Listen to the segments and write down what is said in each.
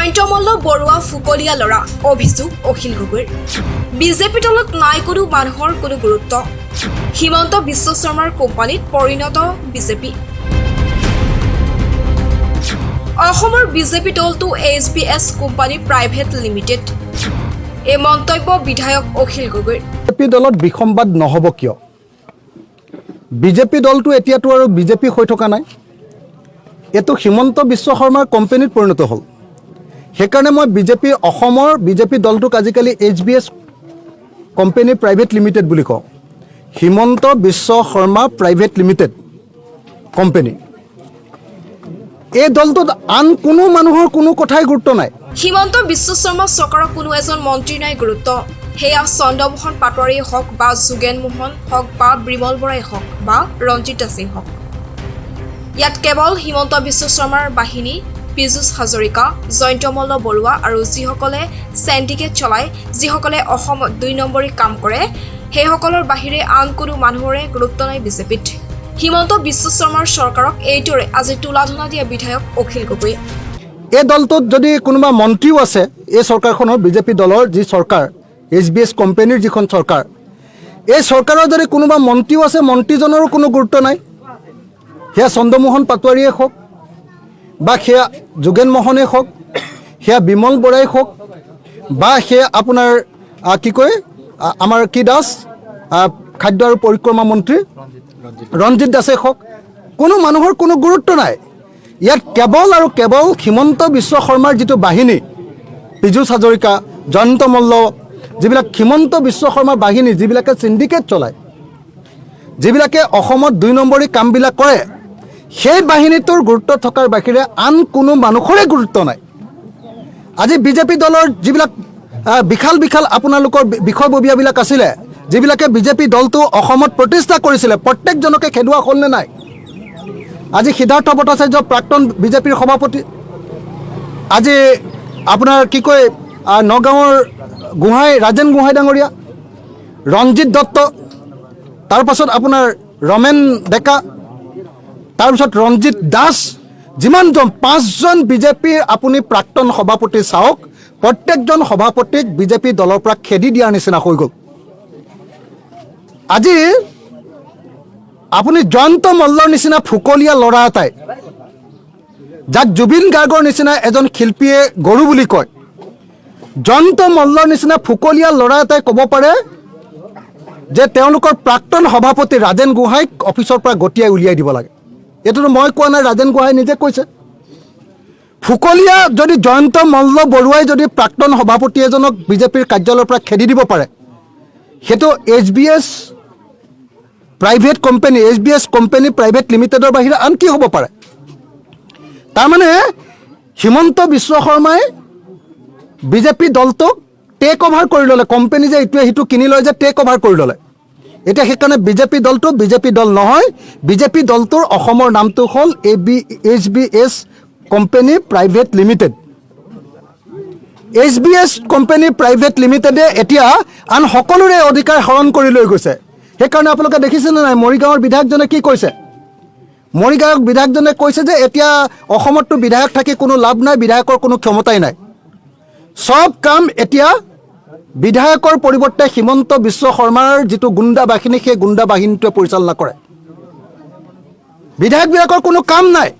জয়ন্তমল্ল বৰুৱা ফুকলীয়া ল'ৰা অভিযোগ অখিল গগৈৰ বিজেপি দলত নাই কোনো মানুহৰ কোনো গুৰুত্ব হিমন্ত বিশ্ব শৰ্মাৰ কোম্পানীত পৰিণত বিজেপি অসমৰ বিজেপি দলটো HBS কোম্পানী প্ৰাইভেট লিমিটেড এই মন্তব্য বিধায়ক অখিল গগৈৰ বিজেপি দলত বিসম্বাদ নহব কিয় বিজেপি দলটো এতিয়াতো আৰু বিজেপি হৈ থকা নাই এটো হিমন্ত বিশ্ব শৰ্মাৰ কোম্পানীত পৰিণত হ'ল সেইকাৰণে মই বিজেপি অসমৰ বিজেপি দলটোক আজিকালি HBS কোম্পানী প্ৰাইভেট লিমিটেড বুলি কওঁ Himanta Biswa Sarma private limited company এই দলটোত আন কোনো মানুহৰ কোনো কথাই গুৰুত্ব নাই হিমন্ত বিশ্ব শৰ্মা চৰকাৰৰ কোনো এজন মন্ত্ৰী নাই গুৰুত্ব হেয়া চন্দ্ৰমোহন পাটোৱাৰীয়ে হওক বা যোগেন মোহন হওক বা বিমল বৰাই হওক বা ৰঞ্জিত দাসেই হওক ইয়াত কেৱল হিমন্ত বিশ্ব শৰ্মাৰ বাহিনী পীযুষ হাজৰিকা জয়ন্তমল্ল বৰুৱা আৰু যিসকলে চেণ্ডিকেট চলায় যিসকলে অসমত ২ নম্বৰী কাম কৰে সেইসকলৰ বাহিৰে আন কোনো মানুহৰে গুৰুত্ব নাই বিজেপিত হিমন্ত বিশ্ব শৰ্মাৰ চৰকাৰক এইটোৰে আজি তুলাধনা দিয়া বিধায়ক অখিল গগৈ এই দলটোত যদি কোনোবা মন্ত্ৰীও আছে এই চৰকাৰখনৰ বিজেপি দলৰ যি চৰকাৰ HBS কোম্পানীৰ যিখন চৰকাৰ এই চৰকাৰৰ যদি কোনোবা মন্ত্ৰীও আছে মন্ত্ৰীজনৰো কোনো গুৰুত্ব নাই সেয়া চন্দ্ৰমোহন পাটোৱাৰীয়ে হওক বা সেয়া যোগেন মোহনে হওক সেয়া বিমল বৰাই হওক বা সেয়া আপোনাৰ কি কয় আমাৰ কি দাস খাদ্য আৰু পৰিক্ৰমা মন্ত্ৰী ৰঞ্জিত দাসে হওক কোনো মানুহৰ কোনো গুৰুত্ব নাই ইয়াত কেৱল আৰু কেৱল হিমন্ত বিশ্ব শৰ্মাৰ যিটো বাহিনী পীযুষ হাজৰিকা জয়ন্তমল্ল যিবিলাক হিমন্ত বিশ্ব শৰ্মাৰ বাহিনী যিবিলাকে চিণ্ডিকেট চলায় যিবিলাকে অসমত ২ নম্বৰী কামবিলাক কৰে সেই বাহিনীটোৰ গুৰুত্ব থকাৰ বাহিৰে আন কোনো মানুহৰে গুৰুত্ব নাই আজি বিজেপি দলৰ যিবিলাক বিশাল বিশাল আপোনালোকৰ বিষয়ববীয়াবিলাক আছিলে যিবিলাকে বিজেপি দলটো অসমত প্ৰতিষ্ঠা কৰিছিলে প্ৰত্যেকজনকে খেদুৱা হ'লনে নাই আজি সিদ্ধাৰ্থ ভট্টাচাৰ্য প্ৰাক্তন বিজেপিৰ সভাপতি আজি আপোনাৰ কি কয় নগাঁৱৰ ৰাজেন গোহাঁই ডাঙৰীয়া ৰঞ্জিত দত্ত তাৰপাছত আপোনাৰ ৰমেন ডেকা তাৰপিছত ৰঞ্জিত দাস যিমানজন 5জন বিজেপিৰ আপুনি প্ৰাক্তন সভাপতি চাওক প্ৰত্যেকজন সভাপতিক বিজেপি দলৰ পৰা খেদি দিয়াৰ নিচিনা হৈ গ'ল আজি আপুনি জয়ন্ত মল্লৰ নিচিনা ফুকলীয়া ল'ৰা এটাই যাক জুবিন গাৰ্গৰ নিচিনা এজন শিল্পীয়ে গৰু বুলি কয় জয়ন্ত মল্লৰ নিচিনা ফুকলীয়া ল'ৰা এটাই ক'ব পাৰে যে তেওঁলোকৰ প্ৰাক্তন সভাপতি ৰাজেন গোহাঁইক অফিচৰ পৰা গটিয়াই উলিয়াই দিব লাগে এইটোতো মই কোৱা নাই ৰাজেন গোহাঁই নিজে কৈছে ফুকলীয়া যদি জয়ন্ত মল্ল বৰুৱাই যদি প্ৰাক্তন সভাপতি এজনক বিজেপিৰ কাৰ্যালয়ৰ পৰা খেদি দিব পাৰে সেইটো HBS private company HBS company private লিমিটেডৰ বাহিৰে আন কি হ'ব পাৰে তাৰমানে হিমন্ত বিশ্ব শৰ্মাই বিজেপি দলটোক টেক অভাৰ কৰি ল'লে কোম্পানী যে ইটোৱে সিটো কিনি লয় যে টেক অভাৰ কৰি ল'লে এতিয়া সেইকাৰণে বিজেপি দলটো বিজেপি দল নহয় বিজেপি দলটোৰ অসমৰ নামটো হ'ল HBS company private limited HBS company private লিমিটেডে এতিয়া আন সকলোৰে অধিকাৰ হৰণ কৰি লৈ গৈছে সেইকাৰণে আপোনালোকে দেখিছেনে নাই মৰিগাঁৱৰ বিধায়কজনে কি কৈছে মৰিগাঁৱৰ বিধায়কজনে কৈছে যে এতিয়া অসমততো বিধায়ক থাকি কোনো লাভ নাই বিধায়কৰ কোনো ক্ষমতাই নাই সব কাম এতিয়া বিধায়কৰ পৰিৱৰ্তে হিমন্ত বিশ্ব শৰ্মাৰ যিটো গুণ্ডা বাহিনী সেই গুণ্ডা বাহিনীটোৱে পৰিচালনা কৰে বিধায়কবিলাকৰ কোনো কাম নাই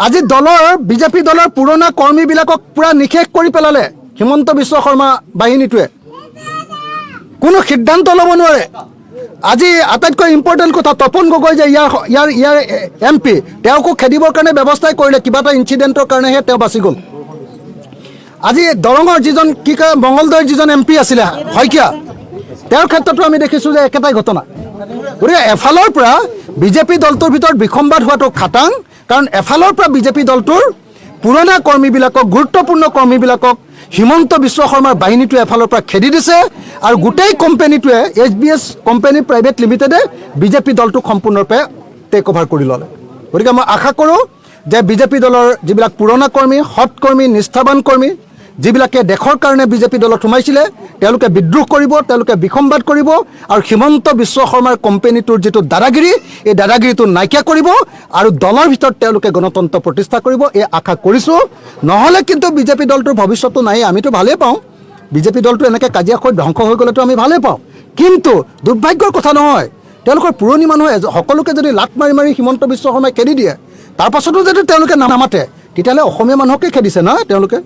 আজি দলৰ বিজেপি দলৰ পুৰণা কৰ্মীবিলাকক পুৰা নিষেধ কৰি পেলালে হিমন্ত বিশ্ব শৰ্মা বাহিনীটোৱে কোনো সিদ্ধান্ত ল'ব নোৱাৰে আজি আটাইতকৈ ইম্পৰ্টেণ্ট কথা তপন গগৈ যে ইয়াৰ MP তেওঁকো খেদিবৰ কাৰণে ব্যৱস্থাই কৰিলে কিবা এটা ইনচিডেণ্টৰ কাৰণেহে তেওঁ বাচি গ'ল আজি দৰঙৰ যিজন কি কয় মঙলদৈৰ যিজন MP আছিলে শইকীয়া তেওঁৰ ক্ষেত্ৰতো আমি দেখিছোঁ যে একেটাই ঘটনা গতিকে এফালৰ পৰা বিজেপি দলটোৰ ভিতৰত বিসম্বাদ হোৱাটো খাটাং কাৰণ এফালৰ পৰা বিজেপি দলটোৰ পুৰণা কৰ্মীবিলাকক গুৰুত্বপূৰ্ণ কৰ্মীবিলাকক হিমন্ত বিশ্ব শৰ্মাৰ বাহিনীটোৱে এফালৰ পৰা খেদি দিছে আৰু গোটেই কোম্পানীটোৱে HBS কোম্পানী প্ৰাইভেট লিমিটেডে বিজেপি দলটোক সম্পূৰ্ণৰূপে টেক অভাৰ কৰি ল'লে গতিকে মই আশা কৰোঁ যে বিজেপি দলৰ যিবিলাক পুৰণা কৰ্মী সৎ কৰ্মী নিষ্ঠাবান কৰ্মী যিবিলাকে দেশৰ কাৰণে বিজেপি দলত সোমাইছিলে তেওঁলোকে বিদ্ৰোহ কৰিব, তেওঁলোকে বিসম্বাদ কৰিব আৰু হিমন্ত বিশ্ব শৰ্মাৰ কোম্পানীটোৰ যিটো দাদাগিৰি, এই দাদাগিৰিটো নাইকিয়া কৰিব আৰু দলৰ ভিতৰত তেওঁলোকে গণতন্ত্ৰ প্ৰতিষ্ঠা কৰিব, এই আশা কৰিছোঁ। নহ'লে কিন্তু বিজেপি দলটোৰ ভৱিষ্যতটো নাই। আমিতো ভালেই পাওঁ, বিজেপি দলটো এনেকৈ কাজিয়া হৈ ধ্বংস হৈ গ'লেতো আমি ভালেই পাওঁ, কিন্তু দুৰ্ভাগ্যৰ কথা নহয়, তেওঁলোকৰ পুৰণি মানুহ সকলোকে যদি লাট মাৰি মাৰি হিমন্ত বিশ্ব শৰ্মাই খেদি দিয়ে, তাৰ পাছতো যদি তেওঁলোকে নামাতে, তেতিয়াহ'লে অসমীয়া মানুহকে খেদিছে নহয় তেওঁলোকে।